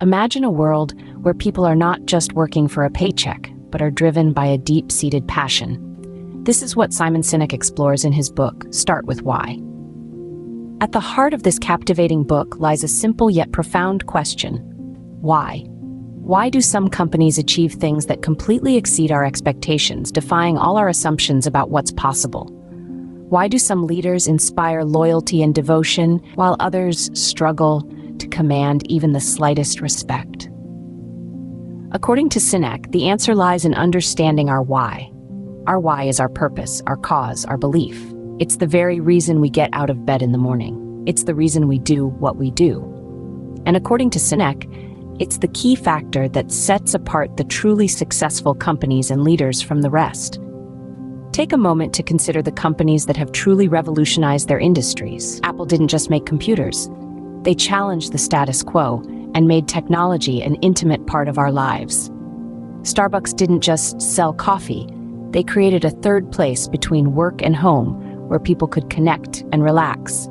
Imagine a world where people are not just working for a paycheck, but are driven by a deep-seated passion. This is what Simon Sinek explores in his book, Start With Why. At the heart of this captivating book lies a simple yet profound question: why? Why do some companies achieve things that completely exceed our expectations, defying all our assumptions about what's possible? Why do some leaders inspire loyalty and devotion, while others struggle to command even the slightest respect? According to Sinek, the answer lies in understanding our why. Our why is our purpose, our cause, our belief. It's the very reason we get out of bed in the morning. It's the reason we do what we do. And according to Sinek, it's the key factor that sets apart the truly successful companies and leaders from the rest. Take a moment to consider the companies that have truly revolutionized their industries. Apple didn't just make computers. They challenged the status quo and made technology an intimate part of our lives. Starbucks didn't just sell coffee. They created a third place between work and home where people could connect and relax.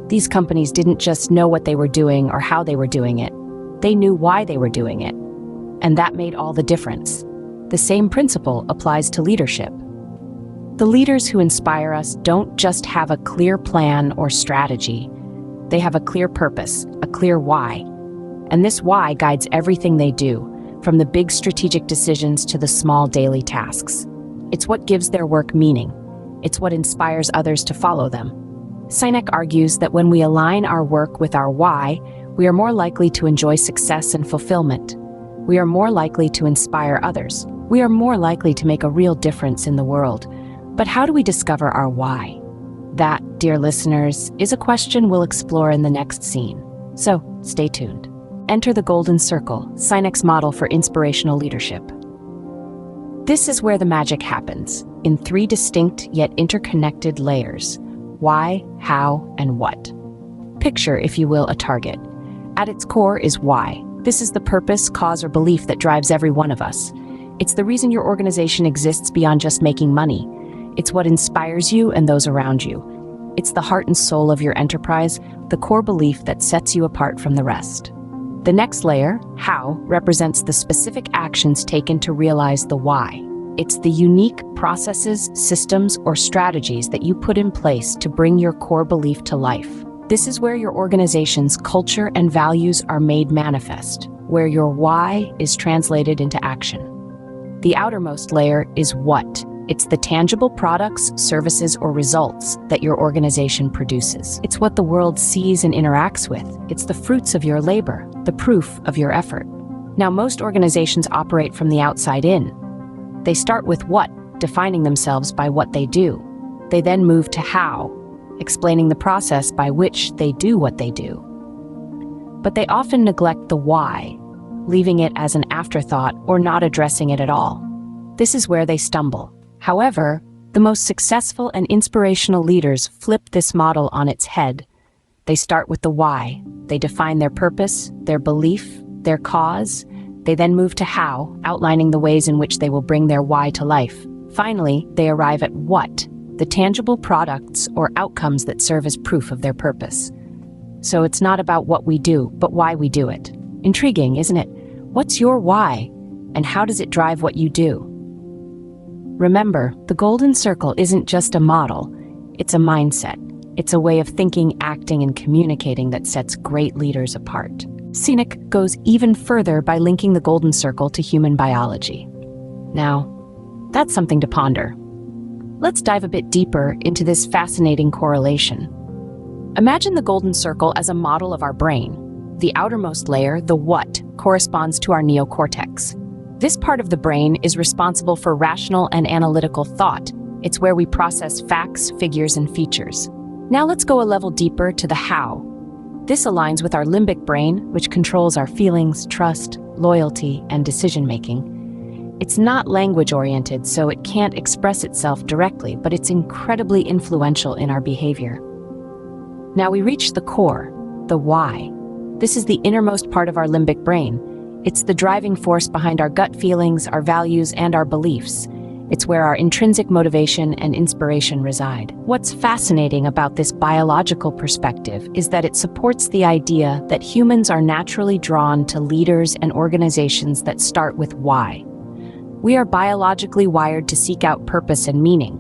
These companies didn't just know what they were doing or how they were doing it. They knew why they were doing it. And that made all the difference. The same principle applies to leadership. The leaders who inspire us don't just have a clear plan or strategy. They have a clear purpose, a clear why. And this why guides everything they do, from the big strategic decisions to the small daily tasks. It's what gives their work meaning. It's what inspires others to follow them. Sinek argues that when we align our work with our why, we are more likely to enjoy success and fulfillment. We are more likely to inspire others. We are more likely to make a real difference in the world. But how do we discover our why? That, dear listeners, is a question we'll explore in the next scene. So, stay tuned. Enter the Golden Circle, Sinek's model for inspirational leadership. This is where the magic happens, in 3 distinct yet interconnected layers: why, how, and what. Picture, if you will, a target. At its core is why. This is the purpose, cause, or belief that drives every one of us. It's the reason your organization exists beyond just making money. It's what inspires you and those around you. It's the heart and soul of your enterprise, the core belief that sets you apart from the rest. The next layer, how, represents the specific actions taken to realize the why. It's the unique processes, systems, or strategies that you put in place to bring your core belief to life. This is where your organization's culture and values are made manifest, where your why is translated into action. The outermost layer is what. It's the tangible products, services, or results that your organization produces. It's what the world sees and interacts with. It's the fruits of your labor, the proof of your effort. Now, most organizations operate from the outside in. They start with what, defining themselves by what they do. They then move to how, explaining the process by which they do what they do. But they often neglect the why, leaving it as an afterthought or not addressing it at all. This is where they stumble. However, the most successful and inspirational leaders flip this model on its head. They start with the why. They define their purpose, their belief, their cause. They then move to how, outlining the ways in which they will bring their why to life. Finally, they arrive at what, the tangible products or outcomes that serve as proof of their purpose. So it's not about what we do, but why we do it. Intriguing, isn't it? What's your why, and how does it drive what you do? Remember, the Golden Circle isn't just a model, it's a mindset. It's a way of thinking, acting, and communicating that sets great leaders apart. Sinek goes even further by linking the Golden Circle to human biology. Now, that's something to ponder. Let's dive a bit deeper into this fascinating correlation. Imagine the Golden Circle as a model of our brain. The outermost layer, the what, corresponds to our neocortex. This part of the brain is responsible for rational and analytical thought. It's where we process facts, figures, and features. Now let's go a level deeper to the how. This aligns with our limbic brain, which controls our feelings, trust, loyalty, and decision-making. It's not language-oriented, so it can't express itself directly, but it's incredibly influential in our behavior. Now we reach the core, the why. This is the innermost part of our limbic brain. It's the driving force behind our gut feelings, our values, and our beliefs. It's where our intrinsic motivation and inspiration reside. What's fascinating about this biological perspective is that it supports the idea that humans are naturally drawn to leaders and organizations that start with why. We are biologically wired to seek out purpose and meaning.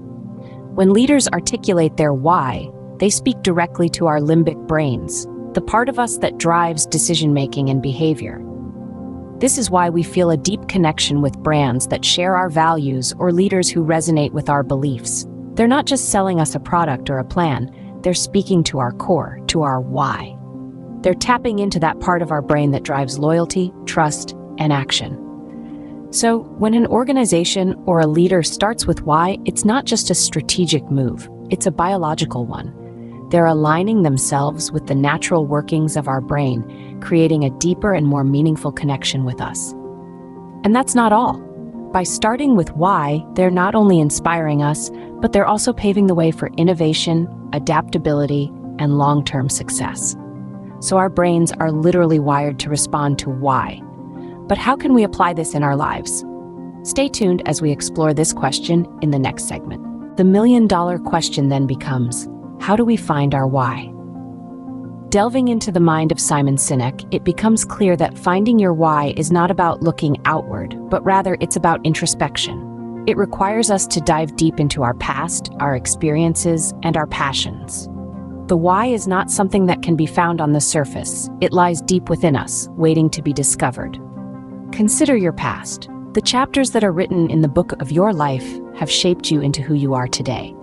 When leaders articulate their why, they speak directly to our limbic brains, the part of us that drives decision-making and behavior. This is why we feel a deep connection with brands that share our values or leaders who resonate with our beliefs. They're not just selling us a product or a plan, they're speaking to our core, to our why. They're tapping into that part of our brain that drives loyalty, trust, and action. So, when an organization or a leader starts with why, it's not just a strategic move, it's a biological one. They're aligning themselves with the natural workings of our brain, creating a deeper and more meaningful connection with us. And that's not all. By starting with why, they're not only inspiring us, but they're also paving the way for innovation, adaptability, and long-term success. So our brains are literally wired to respond to why. But how can we apply this in our lives? Stay tuned as we explore this question in the next segment. The million-dollar question then becomes, how do we find our why? Delving into the mind of Simon Sinek, it becomes clear that finding your why is not about looking outward, but rather it's about introspection. It requires us to dive deep into our past, our experiences, and our passions. The why is not something that can be found on the surface. It lies deep within us, waiting to be discovered. Consider your past. The chapters that are written in the book of your life have shaped you into who you are today.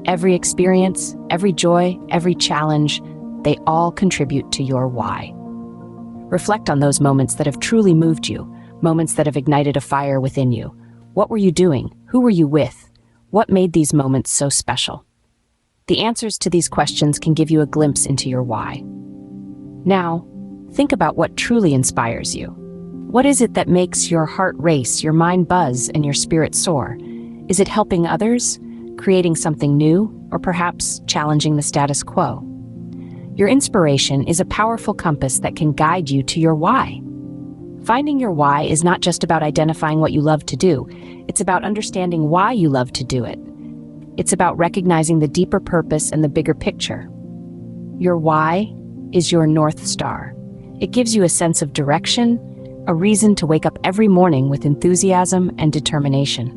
Every experience, every joy, every challenge, they all contribute to your why. Reflect on those moments that have truly moved you, moments that have ignited a fire within you. What were you doing? Who were you with? What made these moments so special? The answers to these questions can give you a glimpse into your why. Now, think about what truly inspires you. What is it that makes your heart race, your mind buzz, and your spirit soar? Is it helping others, creating something new, or perhaps challenging the status quo? Your inspiration is a powerful compass that can guide you to your why. Finding your why is not just about identifying what you love to do, it's about understanding why you love to do it. It's about recognizing the deeper purpose and the bigger picture. Your why is your North Star. It gives you a sense of direction, a reason to wake up every morning with enthusiasm and determination.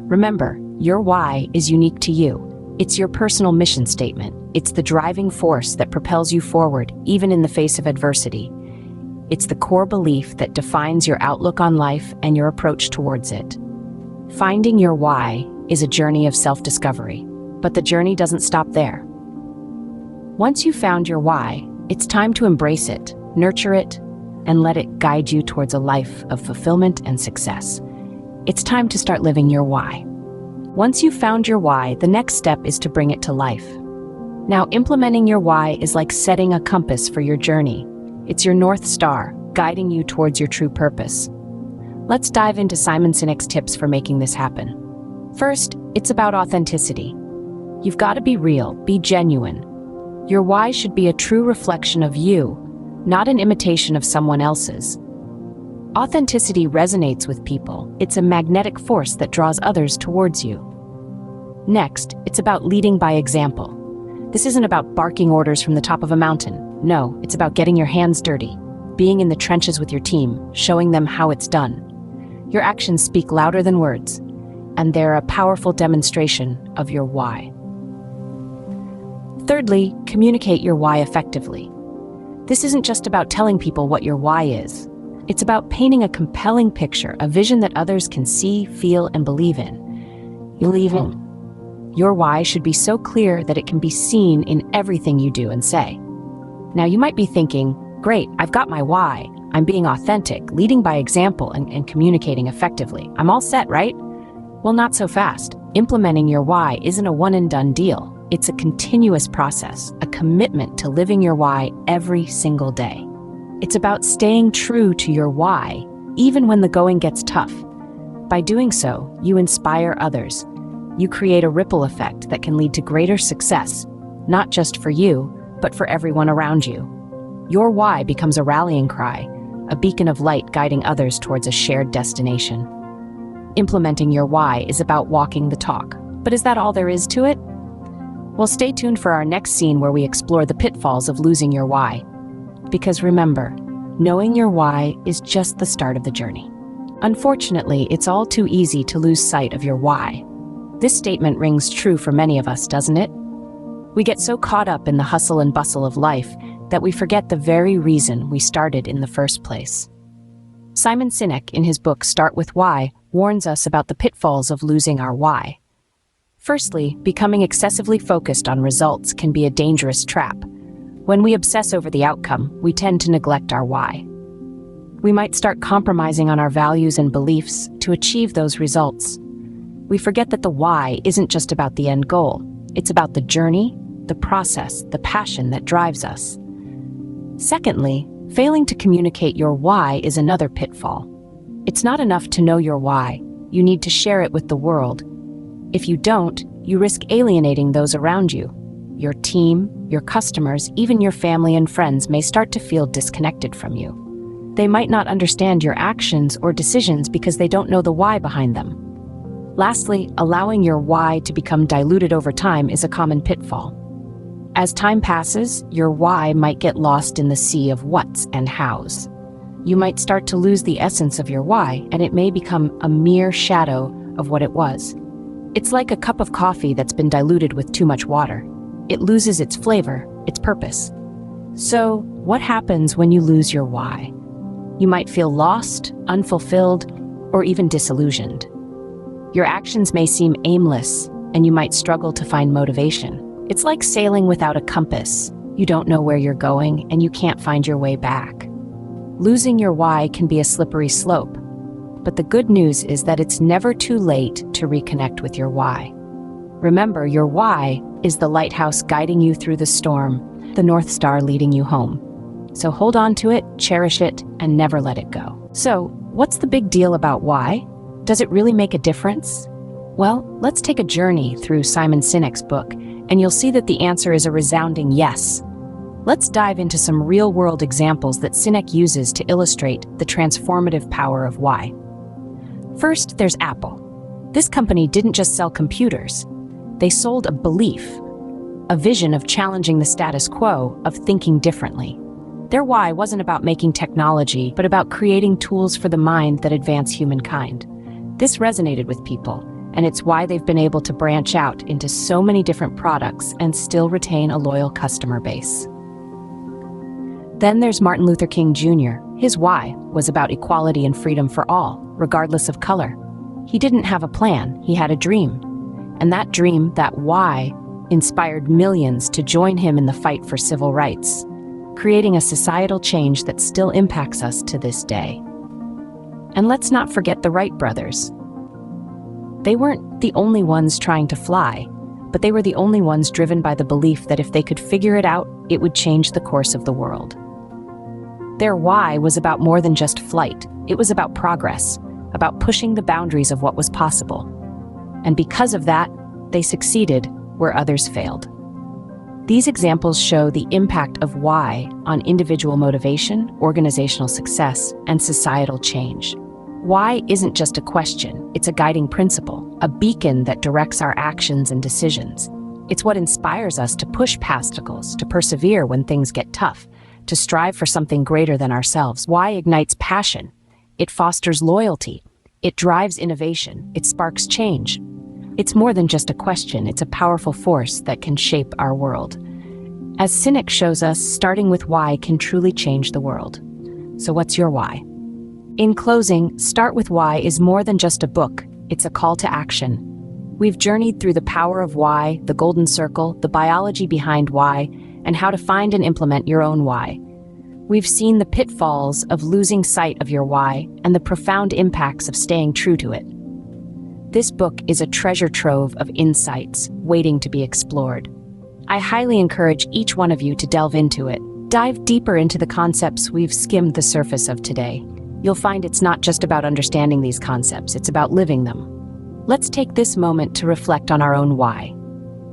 Remember, your why is unique to you. It's your personal mission statement. It's the driving force that propels you forward, even in the face of adversity. It's the core belief that defines your outlook on life and your approach towards it. Finding your why is a journey of self-discovery, but the journey doesn't stop there. Once you've found your why, it's time to embrace it, nurture it, and let it guide you towards a life of fulfillment and success. It's time to start living your why. Once you've found your why, the next step is to bring it to life. Now, implementing your why is like setting a compass for your journey. It's your North Star, guiding you towards your true purpose. Let's dive into Simon Sinek's tips for making this happen. First, it's about authenticity. You've got to be real, be genuine. Your why should be a true reflection of you, not an imitation of someone else's. Authenticity resonates with people. It's a magnetic force that draws others towards you. Next, it's about leading by example. This isn't about barking orders from the top of a mountain. No, it's about getting your hands dirty, being in the trenches with your team, showing them how it's done. Your actions speak louder than words, and they're a powerful demonstration of your why. Thirdly, communicate your why effectively. This isn't just about telling people what your why is. It's about painting a compelling picture, a vision that others can see, feel, and believe in. Your why should be so clear that it can be seen in everything you do and say. Now, you might be thinking, great, I've got my why. I'm being authentic, leading by example, and communicating effectively. I'm all set, right? Well, not so fast. Implementing your why isn't a one-and-done deal. It's a continuous process, a commitment to living your why every single day. It's about staying true to your why, even when the going gets tough. By doing so, you inspire others. You create a ripple effect that can lead to greater success, not just for you, but for everyone around you. Your why becomes a rallying cry, a beacon of light guiding others towards a shared destination. Implementing your why is about walking the talk. But is that all there is to it? Well, stay tuned for our next scene where we explore the pitfalls of losing your why. Because remember, knowing your why is just the start of the journey. Unfortunately, it's all too easy to lose sight of your why. This statement rings true for many of us, doesn't it? We get so caught up in the hustle and bustle of life that we forget the very reason we started in the first place. Simon Sinek, in his book Start With Why, warns us about the pitfalls of losing our why. Firstly, becoming excessively focused on results can be a dangerous trap. When we obsess over the outcome, we tend to neglect our why. We might start compromising on our values and beliefs to achieve those results. We forget that the why isn't just about the end goal. It's about the journey, the process, the passion that drives us. Secondly, failing to communicate your why is another pitfall. It's not enough to know your why. You need to share it with the world. If you don't, you risk alienating those around you. Your team, your customers, even your family and friends may start to feel disconnected from you. They might not understand your actions or decisions because they don't know the why behind them. Lastly, allowing your why to become diluted over time is a common pitfall. As time passes, your why might get lost in the sea of whats and hows. You might start to lose the essence of your why, and it may become a mere shadow of what it was. It's like a cup of coffee that's been diluted with too much water. It loses its flavor, its purpose. So, what happens when you lose your why? You might feel lost, unfulfilled, or even disillusioned. Your actions may seem aimless, and you might struggle to find motivation. It's like sailing without a compass. You don't know where you're going, and you can't find your way back. Losing your why can be a slippery slope, but the good news is that it's never too late to reconnect with your why. Remember, your why is the lighthouse guiding you through the storm, the North Star leading you home. So hold on to it, cherish it, and never let it go. So, what's the big deal about why? Does it really make a difference? Well, let's take a journey through Simon Sinek's book, and you'll see that the answer is a resounding yes. Let's dive into some real-world examples that Sinek uses to illustrate the transformative power of why. First, there's Apple. This company didn't just sell computers. They sold a belief, a vision of challenging the status quo, of thinking differently. Their why wasn't about making technology, but about creating tools for the mind that advance humankind. This resonated with people, and it's why they've been able to branch out into so many different products and still retain a loyal customer base. Then there's Martin Luther King Jr. His why was about equality and freedom for all, regardless of color. He didn't have a plan, he had a dream. And that dream, that why, inspired millions to join him in the fight for civil rights, creating a societal change that still impacts us to this day. And let's not forget the Wright brothers. They weren't the only ones trying to fly, but they were the only ones driven by the belief that if they could figure it out, it would change the course of the world. Their why was about more than just flight. It was about progress, about pushing the boundaries of what was possible. And because of that, they succeeded where others failed. These examples show the impact of why on individual motivation, organizational success, and societal change. Why isn't just a question, it's a guiding principle, a beacon that directs our actions and decisions. It's what inspires us to push past obstacles, to persevere when things get tough, to strive for something greater than ourselves. Why ignites passion? It fosters loyalty. It drives innovation. It sparks change. It's more than just a question, it's a powerful force that can shape our world. As Sinek shows us, starting with why can truly change the world. So what's your why? In closing, Start With Why is more than just a book, it's a call to action. We've journeyed through the power of why, the golden circle, the biology behind why, and how to find and implement your own why. We've seen the pitfalls of losing sight of your why and the profound impacts of staying true to it. This book is a treasure trove of insights waiting to be explored. I highly encourage each one of you to delve into it. Dive deeper into the concepts we've skimmed the surface of today. You'll find it's not just about understanding these concepts, it's about living them. Let's take this moment to reflect on our own why.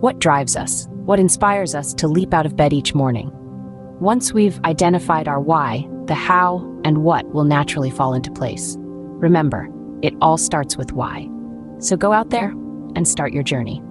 What drives us? What inspires us to leap out of bed each morning? Once we've identified our why, the how and what will naturally fall into place. Remember, It all starts with why. So go out there and start your journey.